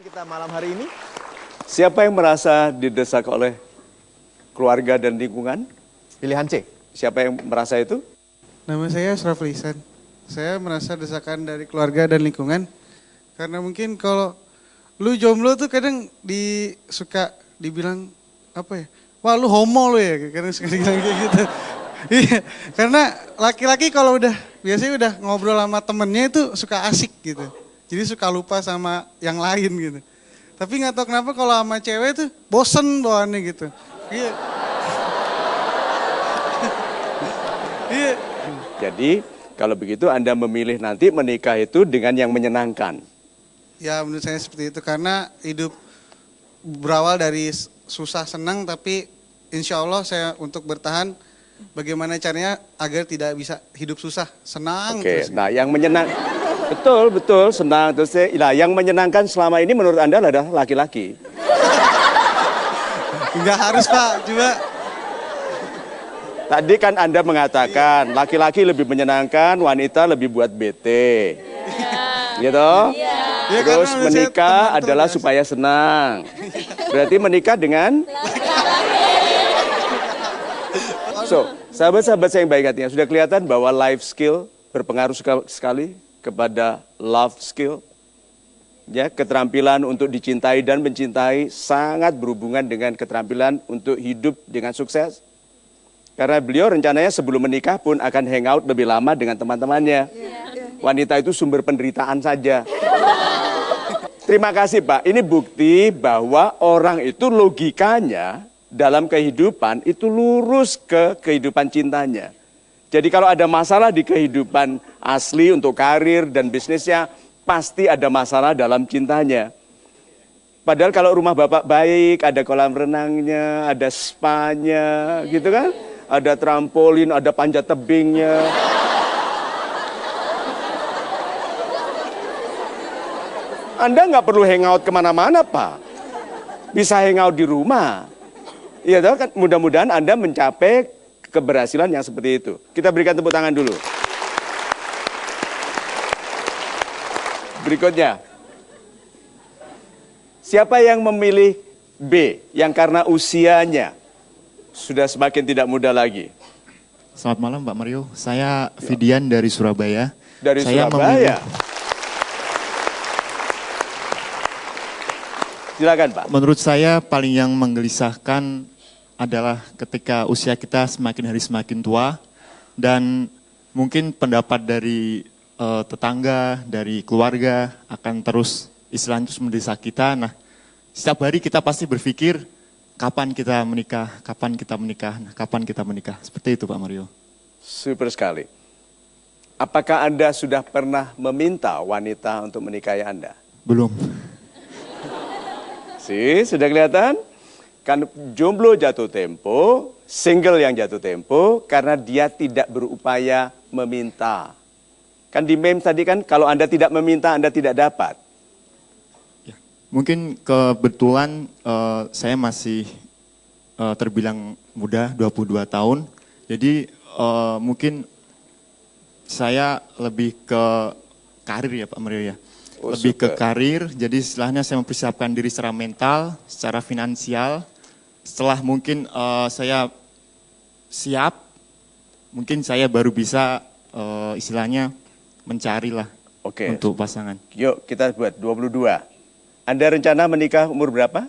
kita malam hari ini. Siapa yang merasa didesak oleh keluarga dan lingkungan? Pilihan C. Siapa yang merasa itu? Nama saya Ashraf Lisan. Saya merasa desakan dari keluarga dan lingkungan. Karena mungkin kalau lu jomblo tuh kadang suka dibilang apa ya? Wah lu homo lu ya, kadang suka dibilang kayak gitu. Iya, karena laki-laki kalau biasanya udah ngobrol sama temennya itu suka asik gitu. Jadi suka lupa sama yang lain gitu. Tapi nggak tahu kenapa kalau sama cewek tuh bosen bawaannya gitu. Iya. Iya. Jadi kalau begitu Anda memilih nanti menikah itu dengan yang menyenangkan. Ya menurut saya seperti itu karena hidup berawal dari susah senang tapi insya Allah saya untuk bertahan bagaimana caranya agar tidak bisa hidup susah, senang. Oke, terus. nah yang betul senang terus. Nah, yang menyenangkan selama ini menurut Anda adalah laki-laki. Enggak harus Pak, coba. Tadi kan Anda mengatakan laki-laki lebih menyenangkan, wanita lebih buat bete. Gitu? Ya, Terus karena menikah saya adalah teman-teman, supaya senang. Berarti menikah dengan? So, sahabat-sahabat saya yang baik hatinya, sudah kelihatan bahwa life skill berpengaruh sekali kepada love skill. Ya, keterampilan untuk dicintai dan mencintai sangat berhubungan dengan keterampilan untuk hidup dengan sukses. Karena beliau rencananya sebelum menikah pun akan hangout lebih lama dengan teman-temannya. Wanita itu sumber penderitaan saja. Terima kasih Pak, ini bukti bahwa orang itu logikanya dalam kehidupan itu lurus ke kehidupan cintanya. Jadi kalau ada masalah di kehidupan asli untuk karir dan bisnisnya, pasti ada masalah dalam cintanya. Padahal kalau rumah Bapak baik, ada kolam renangnya, ada spanya, gitu kan? Ada trampolin, ada panjat tebingnya. Anda nggak perlu hangout kemana-mana Pak. Bisa hangout di rumah. Iya kan, mudah-mudahan Anda mencapai keberhasilan yang seperti itu. Kita berikan tepuk tangan dulu. Berikutnya. Siapa yang memilih B? Yang karena usianya sudah semakin tidak muda lagi. Selamat malam Pak Mario, saya Fidian dari Surabaya. Dari saya Surabaya. Silakan Pak. Menurut saya paling yang menggelisahkan adalah ketika usia kita semakin hari semakin tua dan mungkin pendapat dari tetangga, dari keluarga akan terus istilahnya terus mendesak kita. Nah, setiap hari kita pasti berpikir kapan kita menikah, kapan kita menikah, nah, kapan kita menikah. Seperti itu Pak Mario. Super sekali. Apakah Anda sudah pernah meminta wanita untuk menikahi Anda? Belum. Sudah kelihatan? Kan jomblo jatuh tempo, single yang jatuh tempo karena dia tidak berupaya meminta. Kan di meme tadi kan kalau Anda tidak meminta Anda tidak dapat. Ya, mungkin kebetulan saya masih terbilang muda, 22 tahun. Jadi mungkin saya lebih ke karir ya Pak Mario ya. Lebih ke karir, jadi istilahnya saya mempersiapkan diri secara mental, secara finansial. Setelah mungkin saya siap, mungkin saya baru bisa istilahnya mencarilah untuk pasangan. Yuk kita buat 22. Anda rencana menikah umur berapa?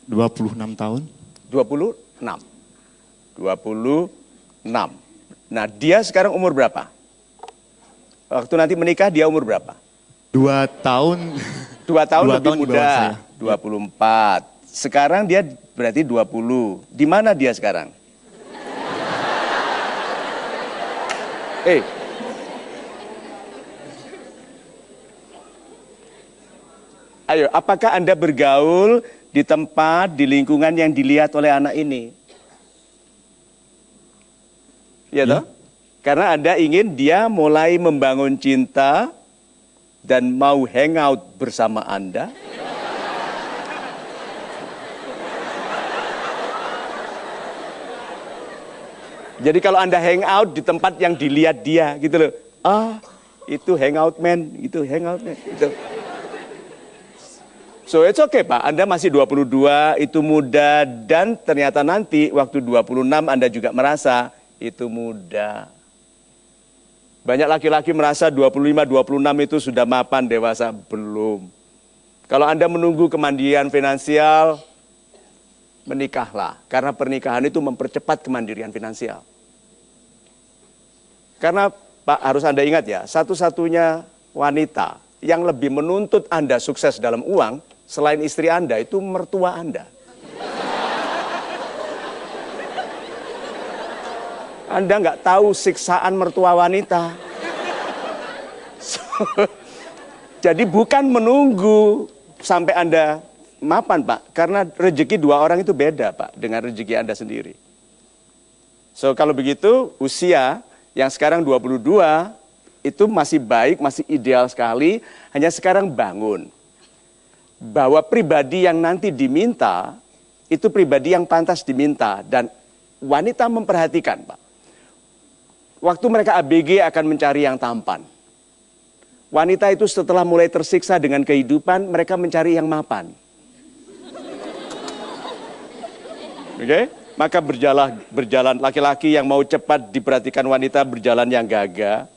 26 tahun. 26. 26. Nah dia sekarang umur berapa? Waktu nanti menikah dia umur berapa? 2 tahun. 2 tahun lebih di bawah muda, saya. 24. Sekarang dia berarti 20. Di mana dia sekarang? Ayo, apakah Anda bergaul di tempat, di lingkungan yang dilihat oleh anak ini? Iya toh? Karena Anda ingin dia mulai membangun cinta dan mau hangout bersama Anda. Jadi kalau Anda hangout di tempat yang dilihat dia gitu loh. Ah, itu hangout man, itu hangout man. Gitu. So it's okay Pak, Anda masih 22, itu muda, dan ternyata nanti waktu 26 Anda juga merasa itu muda. Banyak laki-laki merasa 25, 26 itu sudah mapan dewasa, belum. Kalau Anda menunggu kemandirian finansial, menikahlah. Karena pernikahan itu mempercepat kemandirian finansial. Karena Pak harus Anda ingat ya, satu-satunya wanita yang lebih menuntut Anda sukses dalam uang, selain istri Anda, itu mertua Anda. Anda nggak tahu siksaan mertua wanita. Jadi bukan menunggu sampai Anda mapan Pak, karena rezeki dua orang itu beda Pak dengan rezeki Anda sendiri. So kalau begitu usia yang sekarang 22 itu masih baik, masih ideal sekali, hanya sekarang bangun. Bahwa pribadi yang nanti diminta, itu pribadi yang pantas diminta. Dan wanita memperhatikan Pak. Waktu mereka ABG akan mencari yang tampan. Wanita itu setelah mulai tersiksa dengan kehidupan, mereka mencari yang mapan. Oke? Maka berjalan laki-laki yang mau cepat diperhatikan wanita berjalan yang gagah,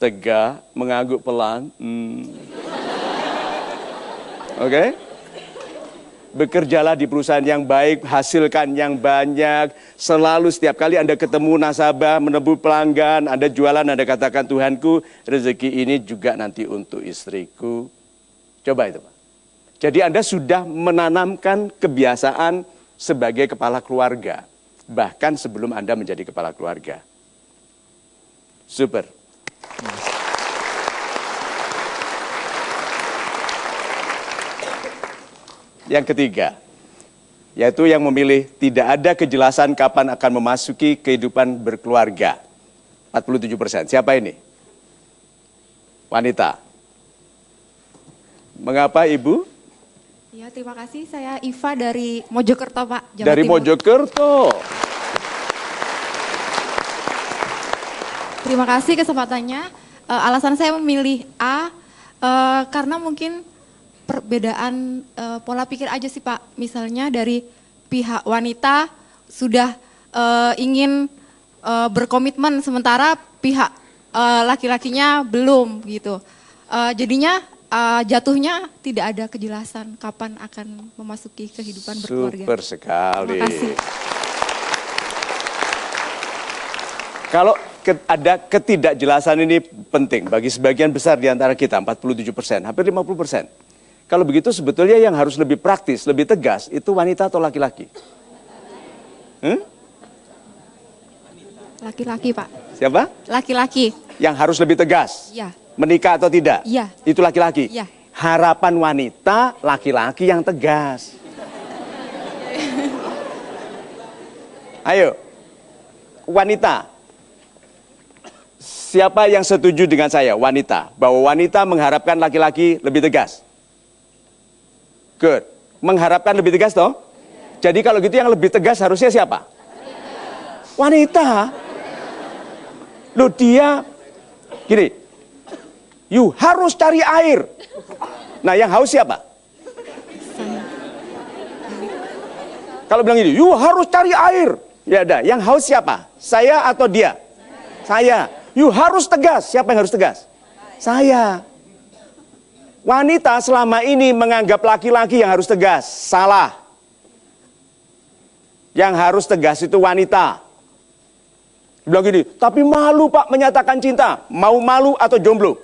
tegak, mengangguk pelan. Oke? Bekerjalah di perusahaan yang baik, hasilkan yang banyak. Selalu setiap kali Anda ketemu nasabah, menebus pelanggan, Anda jualan, Anda katakan, Tuhanku, rezeki ini juga nanti untuk istriku. Coba itu Pak. Jadi Anda sudah menanamkan kebiasaan sebagai kepala keluarga. Bahkan sebelum Anda menjadi kepala keluarga. Super. Yang ketiga, yaitu yang memilih tidak ada kejelasan kapan akan memasuki kehidupan berkeluarga. 47%. Siapa ini? Wanita. Mengapa Ibu? Ya, terima kasih. Saya Iva dari Mojokerto, Pak. Jawa Dari Timur. Mojokerto. Terima kasih kesempatannya. Alasan saya memilih A, karena mungkin perbedaan pola pikir aja sih Pak. Misalnya dari pihak wanita sudah ingin berkomitmen, sementara pihak laki-lakinya belum gitu. Jadinya jatuhnya tidak ada kejelasan kapan akan memasuki kehidupan berkeluarga. Super sekali. Terima kasih. Kalau ada ketidakjelasan ini penting bagi sebagian besar di antara kita, 47%, hampir 50%. Kalau begitu sebetulnya yang harus lebih praktis, lebih tegas, itu wanita atau laki-laki? Laki-laki Pak. Siapa? Laki-laki. Yang harus lebih tegas? Iya. Menikah atau tidak? Iya. Itu laki-laki? Iya. Harapan wanita, laki-laki yang tegas. Ayo, wanita. Siapa yang setuju dengan saya, wanita? Bahwa wanita mengharapkan laki-laki lebih tegas? Good. Mengharapkan lebih tegas toh? Jadi kalau gitu yang lebih tegas harusnya siapa? Wanita. Loh dia, gini, you harus cari air. Nah yang haus siapa? Kalau bilang gini, you harus cari air. Ya ada, yang haus siapa? Saya atau dia? Saya. You harus tegas. Siapa yang harus tegas? Saya. Wanita selama ini menganggap laki-laki yang harus tegas. Salah. Yang harus tegas itu wanita. Bilang gini, tapi malu Pak menyatakan cinta. Mau malu atau jomblo?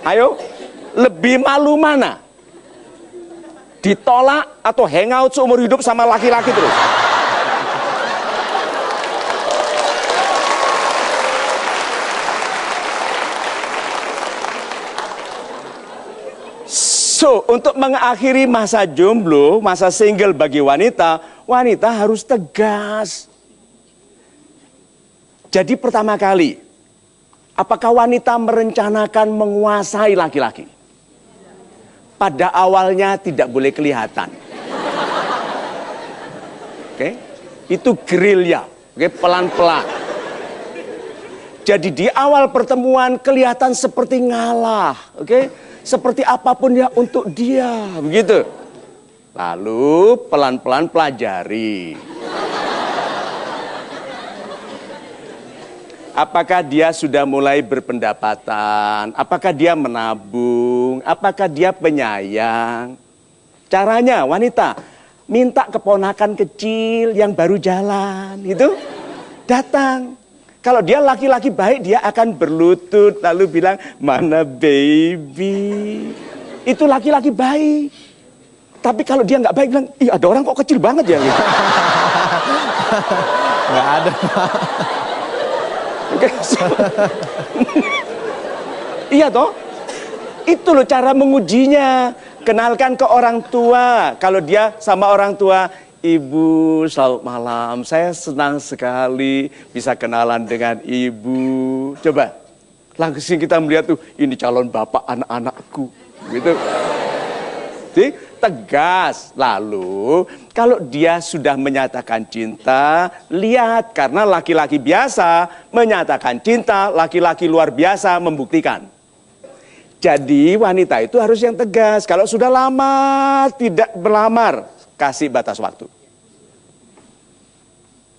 Ayo, lebih malu mana? Ditolak atau hangout seumur hidup sama laki-laki terus? So, untuk mengakhiri masa jomblo, masa single bagi wanita, wanita harus tegas. Jadi pertama kali, apakah wanita merencanakan menguasai laki-laki? Pada awalnya tidak boleh kelihatan. Oke, itu gerilya, oke, pelan-pelan. Jadi di awal pertemuan kelihatan seperti ngalah, oke? Seperti apapun ya untuk dia, begitu. Lalu pelan-pelan pelajari. Apakah dia sudah mulai berpendapatan? Apakah dia menabung? Apakah dia penyayang? Caranya wanita, minta keponakan kecil yang baru jalan, itu datang. Kalau dia laki-laki baik, dia akan berlutut lalu bilang, mana baby. Itu laki-laki baik. Tapi kalau dia nggak baik, bilang, ih ada orang kok kecil banget ya. Nggak ada. Iya toh? Itu loh cara mengujinya. Kenalkan ke orang tua. Kalau dia sama orang tua, ibu selamat malam, saya senang sekali bisa kenalan dengan ibu. Coba, langsung kita melihat tuh, ini calon bapak anak-anakku. Gitu. Jadi, tegas. Lalu, kalau dia sudah menyatakan cinta, lihat. Karena laki-laki biasa menyatakan cinta, laki-laki luar biasa membuktikan. Jadi wanita itu harus yang tegas. Kalau sudah lama tidak berlamar, kasih batas waktu.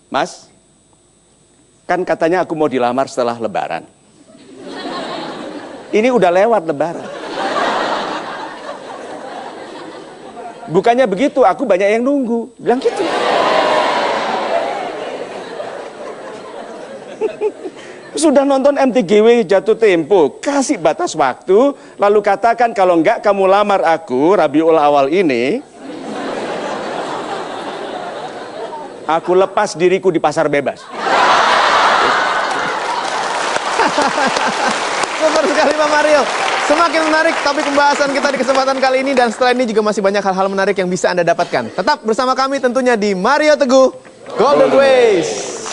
Mas, kan katanya aku mau dilamar setelah lebaran. Ini udah lewat lebaran. Bukannya begitu, aku banyak yang nunggu. Bilang gitu. Sudah nonton MTGW jatuh tempo, kasih batas waktu, lalu katakan kalau enggak kamu lamar aku Rabiul Awal ini, aku lepas diriku di pasar bebas. Super sekali Pak Mario. Semakin menarik topik pembahasan kita di kesempatan kali ini, dan setelah ini juga masih banyak hal-hal menarik yang bisa Anda dapatkan. Tetap bersama kami tentunya di Mario Teguh Golden Ways.